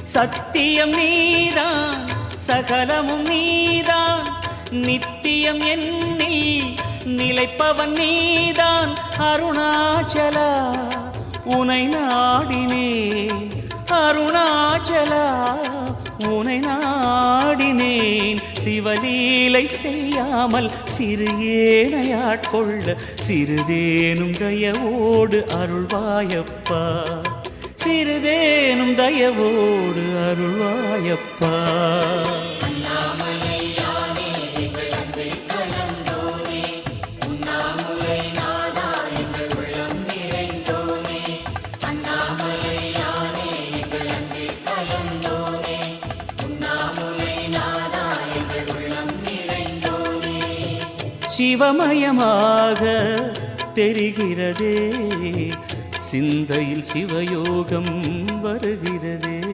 சத்தியம் நீதான் சகலமும் நீதான் நித்தியம் என்னில் நிலைப்பவன் நீதான் அருணாச்சலா உனை நாடினேன் அருணாச்சலா உனை நாடினேன் சிவலீலை செய்யாமல் சிறு ஏனையாட்கொள்ள சிறிதேனும் தயவோடு அருள்வாயப்பா சிறிதேனும் தயவோடு அருள்வாயப்பா சிவமயமாக தெரிகிறதே சிந்தையில் சிவயோகம் வருகிறது.